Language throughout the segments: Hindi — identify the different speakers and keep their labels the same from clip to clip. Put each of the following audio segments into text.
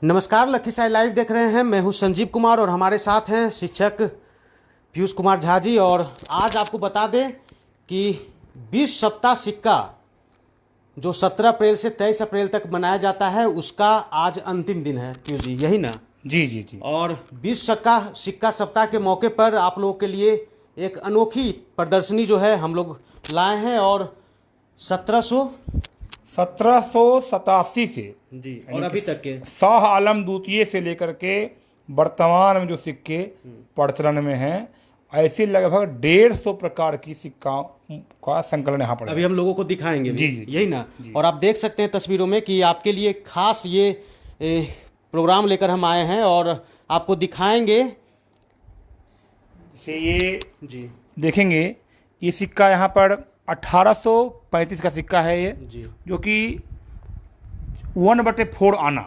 Speaker 1: नमस्कार, लखीसराय लाइव देख रहे हैं। मैं हूं संजीव कुमार और हमारे साथ हैं शिक्षक पीयूष कुमार झा जी। और आज आपको बता दें कि 20 सप्ताह सिक्का जो 17 अप्रैल से 23 अप्रैल तक मनाया जाता है, उसका आज अंतिम दिन है पीयूष जी, यही ना?
Speaker 2: जी जी जी।
Speaker 1: और 20 सिक्का सप्ताह के मौके पर आप लोगों के लिए एक अनोखी प्रदर्शनी जो है हम लोग लाए हैं। और
Speaker 2: 1787 से
Speaker 1: जी और अभी तक के
Speaker 2: शाह आलम द्वितीय से लेकर के वर्तमान में जो सिक्के प्रचलन में हैं, ऐसे लगभग 150 प्रकार की सिक्का का संकलन यहाँ पर
Speaker 1: अभी हम लोगों को दिखाएंगे भी।
Speaker 2: जी जी
Speaker 1: यही ना? और आप देख सकते हैं तस्वीरों में कि आपके लिए खास ये प्रोग्राम लेकर हम आए हैं और आपको दिखाएंगे।
Speaker 2: से ये
Speaker 1: जी
Speaker 2: देखेंगे, ये सिक्का यहाँ पर 1835 का सिक्का है ये
Speaker 1: जी
Speaker 2: जो कि 1/4 आना,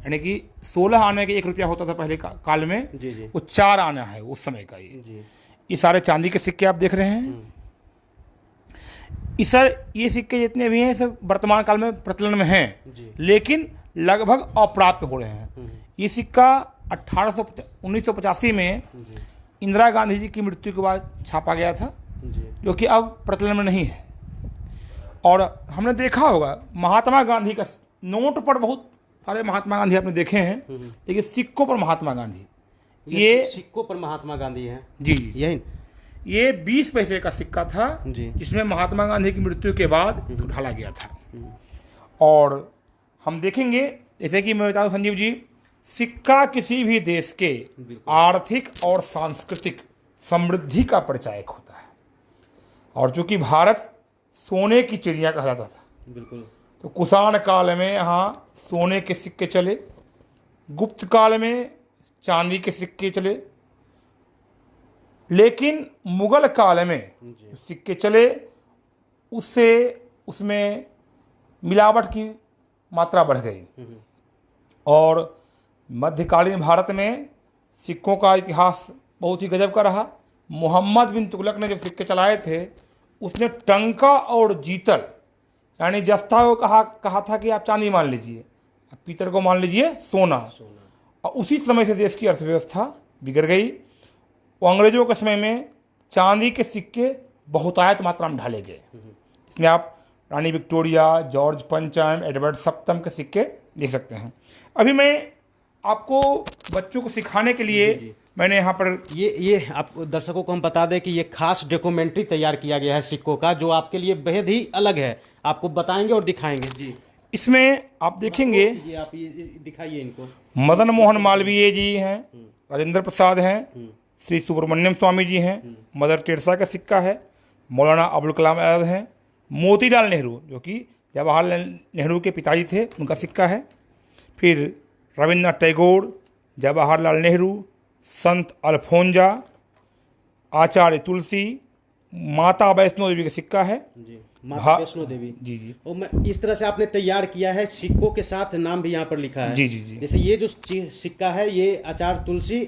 Speaker 2: यानी कि 16 आने के 1 रुपया होता था पहले काल में।
Speaker 1: जी जी
Speaker 2: वो 4 आना है उस समय का।
Speaker 1: जी
Speaker 2: ये सारे चांदी के सिक्के आप देख रहे हैं। ये सिक्के जितने भी हैं सब वर्तमान काल में प्रचलन में हैं,
Speaker 1: जी
Speaker 2: लेकिन लगभग अप्राप्य हो रहे हैं। ये सिक्का 1985 में इंदिरा गांधी जी की मृत्यु के बाद छापा गया था,
Speaker 1: जी
Speaker 2: जो कि अब प्रचलन में नहीं है। और हमने देखा होगा महात्मा गांधी का नोट पर बहुत सारे महात्मा गांधी आपने देखे हैं, लेकिन सिक्कों पर महात्मा गांधी, ये
Speaker 1: सिक्कों पर महात्मा गांधी हैं।
Speaker 2: जी
Speaker 1: यही
Speaker 2: ये 20 पैसे का सिक्का था
Speaker 1: जी
Speaker 2: जिसमें महात्मा गांधी की मृत्यु के बाद इसको ढाला गया था। और हम देखेंगे, जैसे कि मैं बता दूं संजीव जी, सिक्का किसी भी देश के आर्थिक और सांस्कृतिक समृद्धि का परिचायक होता है। और चूंकि भारत सोने की चिड़िया कहा जाता था,
Speaker 1: बिल्कुल,
Speaker 2: तो कुषाण काल में यहाँ सोने के सिक्के चले, गुप्त काल में चांदी के सिक्के चले, लेकिन मुगल काल में सिक्के चले उसमें मिलावट की मात्रा बढ़ गई। और मध्यकालीन भारत में सिक्कों का इतिहास बहुत ही गजब का रहा। मोहम्मद बिन तुगलक ने जब सिक्के चलाए थे, उसने टंका और जीतल यानी जस्ता को कहा था कि आप चांदी मान लीजिए, पीतल को मान लीजिए सोना। और उसी समय से देश की अर्थव्यवस्था बिगड़ गई। अंग्रेजों के समय में चांदी के सिक्के बहुतायत मात्रा में ढाले गए। इसमें आप रानी विक्टोरिया, जॉर्ज पंचम, एडवर्ड सप्तम के सिक्के देख सकते हैं। अभी मैं आपको बच्चों को सिखाने के लिए मैंने यहाँ पर
Speaker 1: ये आप दर्शकों को हम बता दें कि ये खास डॉक्यूमेंट्री तैयार किया गया है सिक्कों का, जो आपके लिए बेहद ही अलग है। आपको बताएंगे और दिखाएंगे जी।
Speaker 2: इसमें आप देखेंगे,
Speaker 1: ये आप ये दिखाइए इनको।
Speaker 2: मदन मोहन मालवीय जी हैं, राजेंद्र प्रसाद हैं, श्री सुब्रमण्यम स्वामी जी हैं, मदर टेरेसा का सिक्का है, मौलाना अबुल कलाम आजाद हैं, मोतीलाल नेहरू जो कि जवाहरलाल नेहरू के पिताजी थे, उनका सिक्का है। फिर रविन्द्रनाथ टैगोर, जवाहरलाल नेहरू, संत अल्फोंजा, आचार्य तुलसी, माता वैष्णो देवी का सिक्का है
Speaker 1: जी। माता वैष्णो देवी
Speaker 2: जी जी।
Speaker 1: और मैं इस तरह से आपने तैयार किया है, सिक्कों के साथ नाम भी यहाँ पर लिखा है।
Speaker 2: जी जी जी।
Speaker 1: जैसे ये जो सिक्का है, ये आचार्य तुलसी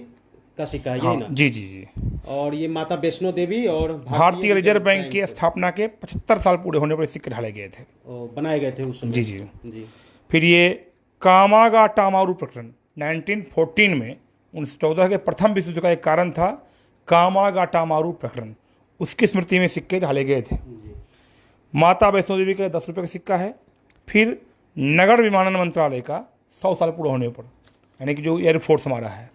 Speaker 1: का सिक्का है, यही ना?
Speaker 2: जी जी जी।
Speaker 1: और ये माता वैष्णो देवी और
Speaker 2: भारतीय रिजर्व बैंक की स्थापना के 75 साल पूरे होने पर सिक्के ढाले गए थे,
Speaker 1: बनाए गए थे उस समय।
Speaker 2: जी जी
Speaker 1: जी।
Speaker 2: फिर ये कामागाटामारू प्रकरण 1914 में 1914 के प्रथम विश्व युद्ध का एक कारण था कामागाटामारू प्रकरण, उसकी स्मृति में सिक्के ढाले गए थे। माता वैष्णो देवी का 10 रुपये का सिक्का है। फिर नगर विमानन मंत्रालय का 100 साल पूरा होने पर, यानी कि जो एयरफोर्स हमारा है।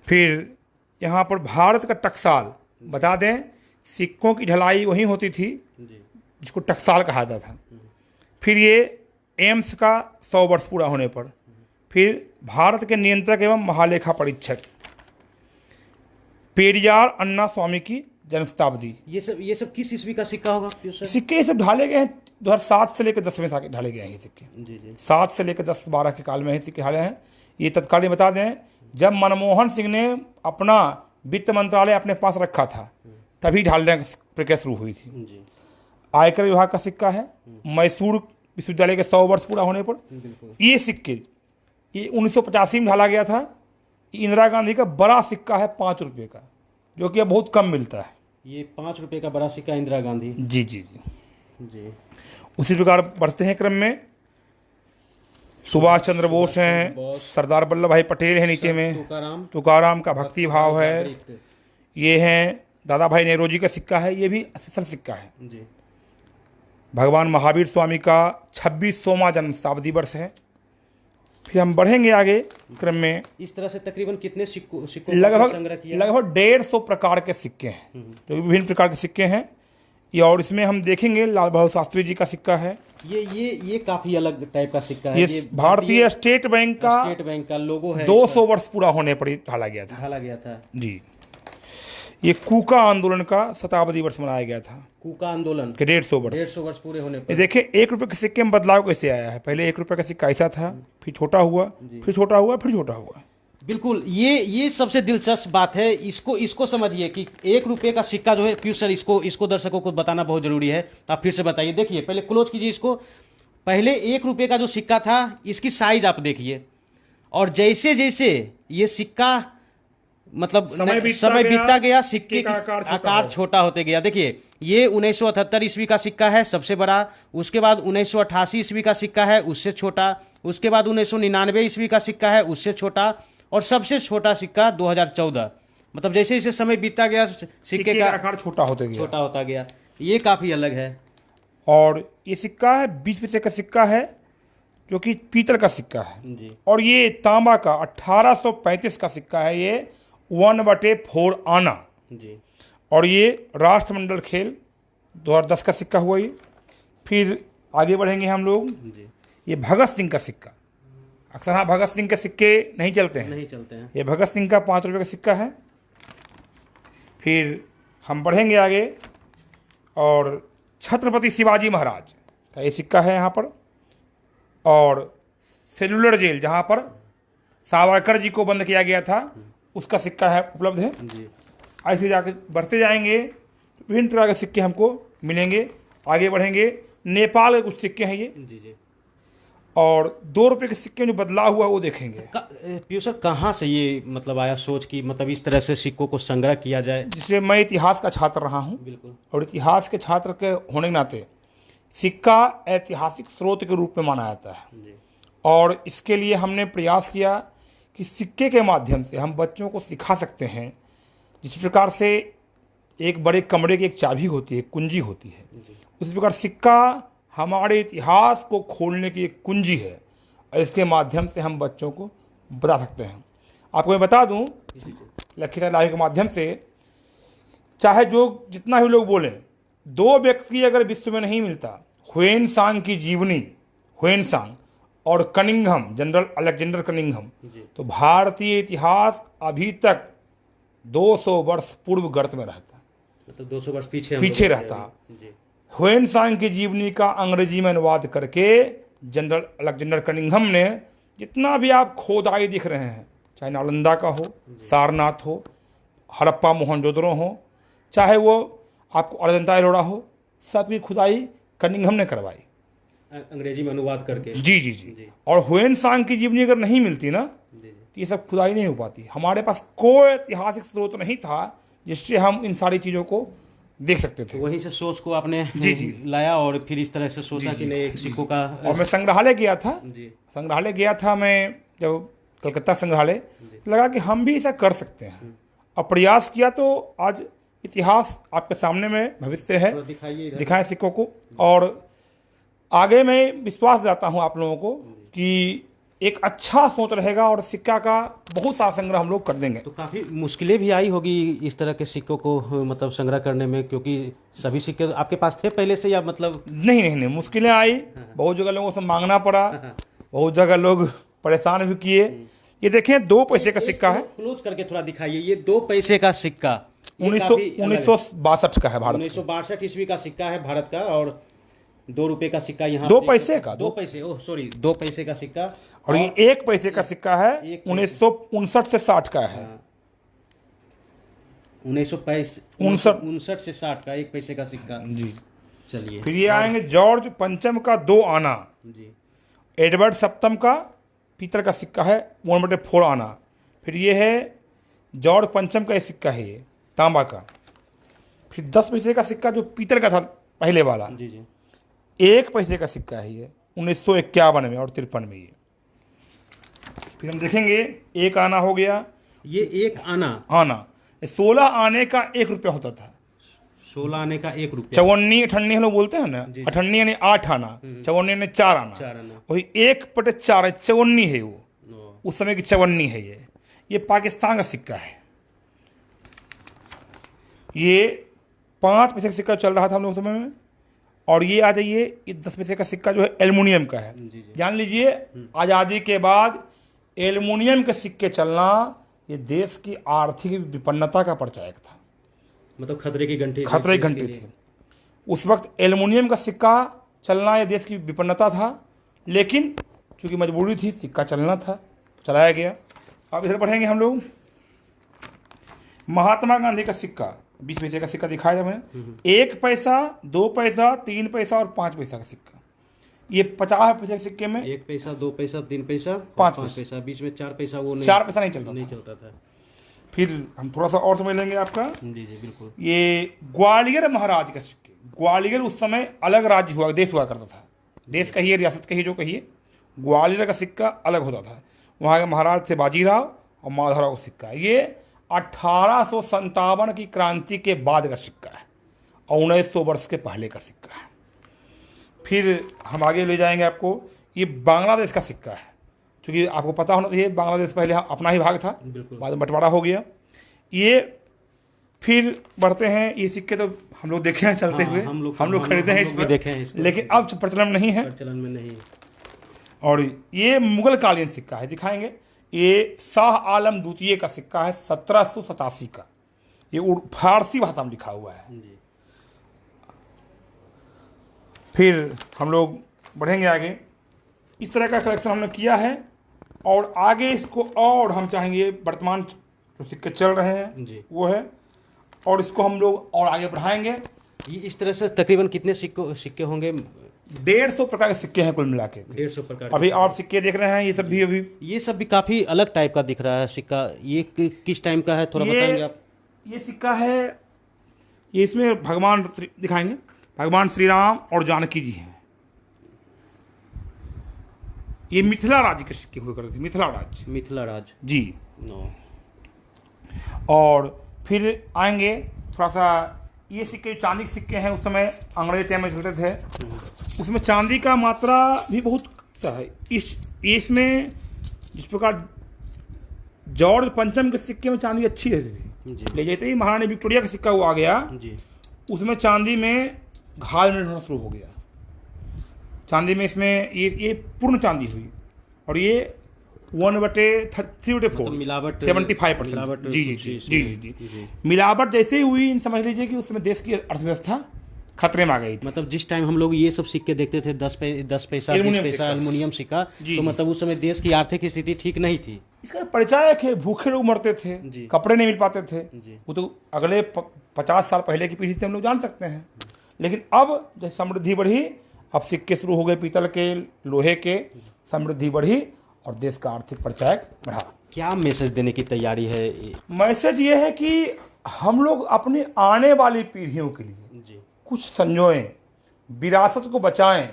Speaker 2: फिर यहाँ पर भारत का टकसाल, बता दें सिक्कों की ढलाई वहीं होती थी जिसको टकसाल कहा जाता था। फिर ये एम्स का 100 वर्ष पूरा होने पर। फिर भारत के नियंत्रक एवं महालेखा परीक्षक पेरियार अन्ना स्वामी की जन्म शताब्दी।
Speaker 1: ये सब किस ईस्वी का सिक्का होगा?
Speaker 2: सिक्के ये सब ढाले गए हैं 2007 से लेकर 10वें साल के ढाले गए हैं ये सिक्के।
Speaker 1: जी जी।
Speaker 2: 7 से लेकर 10-12 के काल में ये सिक्के ढाले हैं। ये तत्कालीन बता दें, जब मनमोहन सिंह ने अपना वित्त मंत्रालय अपने पास रखा था, तभी ढालने की प्रक्रिया शुरू हुई थी।
Speaker 1: जी।
Speaker 2: आयकर विभाग का सिक्का है, मैसूर विश्वविद्यालय के 100 वर्ष पूरा होने पर। ये सिक्के ये 1985 में ढाला गया था। इंदिरा गांधी का बड़ा सिक्का है 5 रुपये का, जो कि अब बहुत कम मिलता है।
Speaker 1: ये 5 रुपये का बड़ा सिक्का इंदिरा गांधी।
Speaker 2: जी जी जी
Speaker 1: जी।
Speaker 2: उसी प्रकार बढ़ते हैं क्रम में। सुभाष चंद्र बोस हैं, सरदार वल्लभ भाई पटेल है नीचे में, तुकाराम का भक्ति भाव है। ये हैं दादा भाई नेहरू जी का सिक्का है, ये भी स्पेशल सिक्का है
Speaker 1: जी।
Speaker 2: भगवान महावीर स्वामी का 26वां जन्म शताब्दी वर्ष है। फिर हम बढ़ेंगे आगे क्रम में।
Speaker 1: इस तरह से तकरीबन कितने सिक्कों का संग्रह किया?
Speaker 2: लगभग 150 प्रकार के सिक्के हैं, जो विभिन्न प्रकार के सिक्के हैं ये। और इसमें हम देखेंगे लाल बहादुर शास्त्री जी का सिक्का है।
Speaker 1: ये काफी अलग टाइप का सिक्का है।
Speaker 2: ये भारतीय स्टेट बैंक
Speaker 1: का लोगो है।
Speaker 2: 200 वर्ष पूरा होने पर ढाला गया था जी। ये कूका आंदोलन का शताब्दी वर्ष मनाया गया था।
Speaker 1: कूका आंदोलन
Speaker 2: के 150
Speaker 1: वर्ष पूरे होने पर।
Speaker 2: ये देखिए 1 रुपये के सिक्के में बदलाव कैसे आया है। पहले 1 रुपये का सिक्का ऐसा था, फिर छोटा हुआ, फिर छोटा हुआ, फिर छोटा हुआ।
Speaker 1: बिल्कुल, ये सबसे दिलचस्प बात है। इसको समझिए कि 1 रुपये का सिक्का जो है, पीयूष सर इसको दर्शकों को बताना बहुत जरूरी है। आप फिर से बताइए। देखिए पहले क्लोज कीजिए इसको। पहले 1 रुपये का जो सिक्का था, इसकी साइज आप देखिए, और जैसे जैसे ये सिक्का मतलब समय बीतता गया, सिक्के का आकार छोटा होते गया। देखिए ये 1978 ईस्वी का सिक्का है सबसे बड़ा, उसके बाद 1988 ईस्वी का सिक्का है उससे छोटा, उसके बाद 1999 ईस्वी का सिक्का है उससे छोटा, और सबसे छोटा सिक्का 2014। मतलब जैसे जैसे समय बीतता गया सिक्के का
Speaker 2: आकार छोटा होता
Speaker 1: गया। ये काफ़ी अलग है।
Speaker 2: और ये सिक्का है 20 पैसे का सिक्का है, जो कि पीतल का सिक्का है
Speaker 1: जी।
Speaker 2: और ये तांबा का 1835 का सिक्का है। ये 1/4 आना
Speaker 1: जी।
Speaker 2: और ये राष्ट्रमंडल खेल 2010 का सिक्का हुआ ये। फिर आगे बढ़ेंगे हम लोग
Speaker 1: जी।
Speaker 2: ये भगत सिंह का सिक्का। अक्सर हाँ भगत सिंह के सिक्के नहीं चलते हैं। ये भगत सिंह का 5 रुपये का सिक्का है। फिर हम बढ़ेंगे आगे और छत्रपति शिवाजी महाराज का ये सिक्का है यहाँ पर। और सेलुलर जेल जहाँ पर सावरकर जी को बंद किया गया था, उसका सिक्का है उपलब्ध है
Speaker 1: जी।
Speaker 2: ऐसे जाके बढ़ते जाएंगे, विभिन्न प्रकार के सिक्के हमको मिलेंगे। आगे बढ़ेंगे, नेपाल के कुछ सिक्के हैं ये
Speaker 1: जी।
Speaker 2: और 2 रुपये के सिक्के में जो बदलाव हुआ वो देखेंगे।
Speaker 1: पीयूष सर कहाँ से ये मतलब आया सोच की मतलब इस तरह से सिक्कों को संग्रह किया जाए?
Speaker 2: जिससे मैं इतिहास का छात्र रहा हूँ।
Speaker 1: बिल्कुल।
Speaker 2: और इतिहास के छात्र के होने के नाते सिक्का ऐतिहासिक स्रोत के रूप में माना जाता है
Speaker 1: जी।
Speaker 2: और इसके लिए हमने प्रयास किया कि सिक्के के माध्यम से हम बच्चों को सिखा सकते हैं। जिस प्रकार से एक बड़े कमरे की एक चाबी होती है, कुंजी होती है, उसी प्रकार सिक्का हमारे इतिहास को खोलने की एक कुंजी है और इसके माध्यम से हम बच्चों को बता सकते हैं। आपको मैं बता दूं, लखीसराय लाइव के माध्यम से चाहे जो जितना भी लोग बोलें, 2 व्यक्ति अगर विश्व में नहीं मिलता, ह्वेन-सांग की जीवनी, ह्वेन-सांग और कनिंघम, जनरल अलेक्जेंडर कनिंघम, तो भारतीय इतिहास अभी तक 200 वर्ष पूर्व गर्त में रहता,
Speaker 1: मतलब 200 वर्ष पीछे
Speaker 2: रहता। ह्वेन-सांग की जीवनी का अंग्रेजी में अनुवाद करके जनरल अलेक्जेंडर कनिंघम ने जितना भी आप खोदाई दिख रहे हैं, चाहे नालंदा का हो, सारनाथ हो, हड़प्पा मोहनजोदड़ो हो, चाहे वो आपको अजंता एलोरा हो, सबकी खुदाई कनिंघम ने करवाई
Speaker 1: अंग्रेजी में अनुवाद करके।
Speaker 2: जी। और ह्वेन-सांग की जीवनी अगर नहीं मिलती ना, तो ये सब खुदाई नहीं हो पाती। हमारे पास कोई ऐतिहासिक स्रोत नहीं था जिससे हम इन सारी चीज़ों को देख सकते थे।
Speaker 1: तो वहीं से सोच को आपने लाया और फिर इस तरह से सोचा कि नहीं एक सिक्कों का।
Speaker 2: और मैं संग्रहालय गया था मैं जब कलकत्ता संग्रहालय, लगा कि हम भी ऐसा कर सकते हैं और प्रयास किया। तो आज इतिहास आपके सामने में भविष्य है, दिखाएं सिक्कों को। और आगे मैं विश्वास दिलाता हूँ आप लोगों को कि एक अच्छा सोच रहेगा और सिक्का का बहुत सारा संग्रह हम लोग कर देंगे।
Speaker 1: तो काफ़ी मुश्किलें भी आई होगी इस तरह के सिक्कों को मतलब संग्रह करने में, क्योंकि सभी सिक्के आपके पास थे पहले से या मतलब?
Speaker 2: नहीं, मुश्किलें आई, बहुत जगह लोगों से मांगना पड़ा, बहुत जगह लोग परेशान भी किए। ये देखें 2 पैसे का सिक्का है।
Speaker 1: क्लोज करके थोड़ा दिखाइए। ये 2 पैसे का सिक्का
Speaker 2: 1962 का है, भारत
Speaker 1: 1962 ईस्वी का सिक्का है भारत का। और 2 रुपये का सिक्का यहाँ
Speaker 2: 2 पैसे का
Speaker 1: 2 पैसे 2 पैसे का सिक्का।
Speaker 2: और ये 1 पैसे का सिक्का है 1959 से 60 का है।
Speaker 1: 1959 से 60 का 1 पैसे का सिक्का
Speaker 2: जी।
Speaker 1: चलिए
Speaker 2: फिर ये आएंगे जॉर्ज पंचम का 2 आना
Speaker 1: जी।
Speaker 2: एडवर्ड सप्तम का पीतल का सिक्का है 1/4 आना। फिर ये है जॉर्ज पंचम का ये सिक्का है, ये तांबा का। फिर 10 पैसे का सिक्का जो पीतल का था पहले वाला,
Speaker 1: जी।
Speaker 2: 1 पैसे का सिक्का है ये 1951 में और 53 में। ये फिर हम देखेंगे एक आना हो गया,
Speaker 1: ये एक आना,
Speaker 2: आना 16 आने का 1 रुपया होता था।
Speaker 1: 16 आने का 1 रुपया।
Speaker 2: चवन्नी अठन्नी हम लोग बोलते हैं ना, अठन्नी यानी 8 आना, चवन्नी यानी 4 आना,
Speaker 1: 4 आना।
Speaker 2: वही 1/4 चवन्नी है वो, उस समय की चवन्नी है ये पाकिस्तान का सिक्का है। ये 5 पैसे का सिक्का चल रहा था हम लोग समय में, और ये आ जाइए ये 10 पैसे का सिक्का जो है एल्युमिनियम का है। जान लीजिए आज़ादी के बाद एल्युमिनियम के सिक्के चलना ये देश की आर्थिक विपन्नता का परिचायक था,
Speaker 1: मतलब खतरे की घंटी,
Speaker 2: खतरे की घंटी थी। उस वक्त एल्युमिनियम का सिक्का चलना ये देश की विपन्नता था, लेकिन चूंकि मजबूरी थी, सिक्का चलना था, चलाया गया। अब इधर बढ़ेंगे हम लोग। महात्मा गांधी का सिक्का 20 पैसे का सिक्का दिखाया था मैंने, 1 पैसा, 2 पैसा, 3 पैसा और 5 पैसा का सिक्का। ये 50 पैसे के सिक्के में
Speaker 1: 1 पैसा, 2 पैसा, 3 पैसा,
Speaker 2: 5
Speaker 1: पैसा, बीच में 4 पैसा वो नहीं,
Speaker 2: 4 पैसा नहीं चलता
Speaker 1: था।
Speaker 2: फिर हम थोड़ा सा और समझ लेंगे आपका।
Speaker 1: जी बिल्कुल।
Speaker 2: ये ग्वालियर महाराज का सिक्के, ग्वालियर उस समय अलग राज्य हुआ, देश हुआ करता था, देश कहिए रियासत कहिए जो कहिए, ग्वालियर का सिक्का अलग होता था। वहाँ के महाराज थे बाजीराव और माधवराव का सिक्का। ये 1857 की क्रांति के बाद का सिक्का है और 1900 वर्ष के पहले का सिक्का है। फिर हम आगे ले जाएंगे आपको, ये बांग्लादेश का सिक्का है। क्योंकि आपको पता होना चाहिए बांग्लादेश पहले अपना ही भाग था, बाद में बंटवारा हो गया। ये फिर बढ़ते हैं, ये सिक्के तो हम लोग देखे हैं चलते हुए, हम लोग खरीदे हैं इसमें,
Speaker 1: देखे हैं इसको,
Speaker 2: लेकिन अब प्रचलन नहीं है,
Speaker 1: प्रचलन में नहीं।
Speaker 2: और ये मुगल कालीन सिक्का है, दिखाएंगे। ये शाह आलम द्वितीय का सिक्का है 1787 का, ये फारसी भाषा में लिखा हुआ है। फिर हम लोग बढ़ेंगे आगे। इस तरह का कलेक्शन हमने किया है, और आगे इसको और हम चाहेंगे, वर्तमान जो सिक्के चल रहे हैं वो है, और इसको हम लोग और आगे बढ़ाएंगे।
Speaker 1: ये इस तरह से तकरीबन कितने सिक्के होंगे?
Speaker 2: 150 प्रकार के सिक्के हैं कुल मिला के।
Speaker 1: 150 प्रकार।
Speaker 2: अभी आप सिक्के देख रहे हैं, ये सब भी अभी,
Speaker 1: ये सब भी काफी अलग टाइप का दिख रहा है सिक्का। ये किस टाइम का है, थोड़ा बताएंगे आप?
Speaker 2: ये सिक्का है, ये इसमें भगवान दिखाएंगे, भगवान श्री राम और जानकी जी हैं। ये मिथिला राज्य के सिक्के हुए करते थे, मिथिला राज्य जी। और फिर आएंगे थोड़ा सा, ये सिक्के चांदी के सिक्के हैं, उस समय अंग्रेज टाइम में चलते थे, उसमें चांदी का मात्रा भी बहुत है। इसमें जिस प्रकार जॉर्ज पंचम के सिक्के में चांदी अच्छी रहती थी, लेकिन जैसे ही महारानी विक्टोरिया का सिक्का वो आ गया, उसमें चांदी में घाल में होना शुरू हो गया। चांदी में इसमें ये पूर्ण चांदी हुई, और ये 1/3/4
Speaker 1: मिलावट
Speaker 2: 75%। जी। मिलावट जैसे ही हुई, इन समझ लीजिए कि उसमें देश की अर्थव्यवस्था खतरे में आ गई थी।
Speaker 1: मतलब जिस टाइम हम लोग ये सब सिक्के देखते थे, 10 पैसा, 20 पैसा एल्युमिनियम सिक्का, तो मतलब उस समय देश की आर्थिक स्थिति ठीक नहीं थी।
Speaker 2: इसका परिचायक है, भूखे लोग मरते थे, कपड़े नहीं मिल पाते थे, वो तो अगले 50 साल पहले की पीढ़ी से हम लोग जान सकते हैं। लेकिन अब जैसे समृद्धि बढ़ी, अब सिक्के शुरू हो गए पीतल के, लोहे के, समृद्धि बढ़ी और देश का आर्थिक परिचायक बढ़ा।
Speaker 1: क्या मैसेज देने की तैयारी है?
Speaker 2: मैसेज ये है कि हम लोग अपनी आने वाली पीढ़ियों के लिए कुछ संजोएं, विरासत को बचाएं।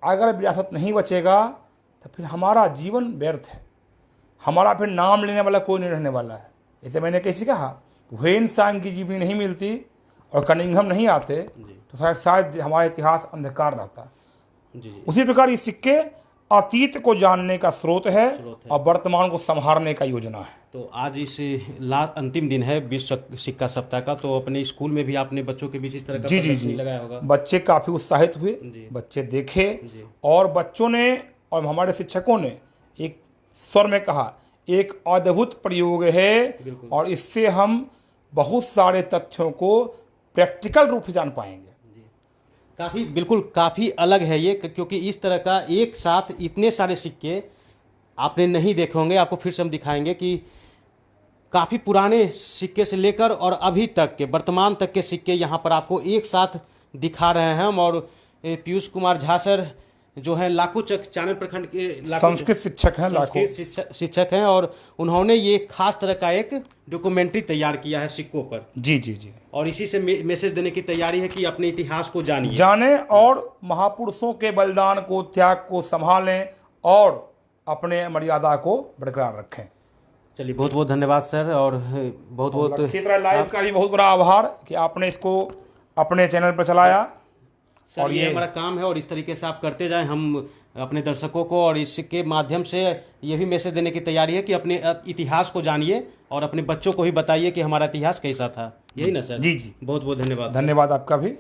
Speaker 2: अगर विरासत नहीं बचेगा तो फिर हमारा जीवन व्यर्थ है, हमारा फिर नाम लेने वाला कोई नहीं रहने वाला है। जैसे मैंने कैसे कहा, ह्वेन सांग की जीवनी नहीं मिलती और कनिंघम नहीं आते तो शायद हमारा इतिहास अंधकार रहता। उसी प्रकार ये सिक्के अतीत को जानने का स्रोत है और वर्तमान को संभालने का योजना है।
Speaker 1: तो आज इस अंतिम दिन है विश्व सिक्का सप्ताह का, तो अपने स्कूल में भी आपने बच्चों के बीच इस तरह का प्रदर्शनी लगाया होगा?
Speaker 2: बच्चे काफ़ी उत्साहित हुए, बच्चे देखे, और बच्चों ने और हमारे शिक्षकों ने एक स्वर में कहा, एक अद्भुत प्रयोग है और इससे हम बहुत सारे तथ्यों को प्रैक्टिकल रूप से जान पाएंगे।
Speaker 1: काफ़ी अलग है ये, क्योंकि इस तरह का एक साथ इतने सारे सिक्के आपने नहीं देखे होंगे। आपको फिर से हम दिखाएंगे कि काफ़ी पुराने सिक्के से लेकर और अभी तक के, वर्तमान तक के सिक्के यहाँ पर आपको एक साथ दिखा रहे हैं हम। और पीयूष कुमार झा सर जो है लाखोचक चानन प्रखंड के
Speaker 2: संस्कृत शिक्षक हैं,
Speaker 1: शिक्षक हैं, और उन्होंने ये खास तरह का एक डॉक्यूमेंट्री तैयार किया है सिक्कों पर।
Speaker 2: जी।
Speaker 1: और इसी से मैसेज देने की तैयारी है कि अपने इतिहास को
Speaker 2: जाने और महापुरुषों के बलिदान को, त्याग को संभालें और अपने मर्यादा को बरकरार रखें।
Speaker 1: चलिए, बहुत बहुत धन्यवाद सर, और बहुत बहुत
Speaker 2: खीसरा लाइव का भी बहुत बड़ा आभार कि आपने इसको अपने चैनल पर चलाया।
Speaker 1: सर, और ये हमारा काम है और इस तरीके से आप करते जाएं। हम अपने दर्शकों को और इसके माध्यम से ये भी मैसेज देने की तैयारी है कि अपने इतिहास को जानिए और अपने बच्चों को ही बताइए कि हमारा इतिहास कैसा था। यही ना सर?
Speaker 2: जी जी,
Speaker 1: बहुत बहुत धन्यवाद।
Speaker 2: धन्यवाद आपका भी।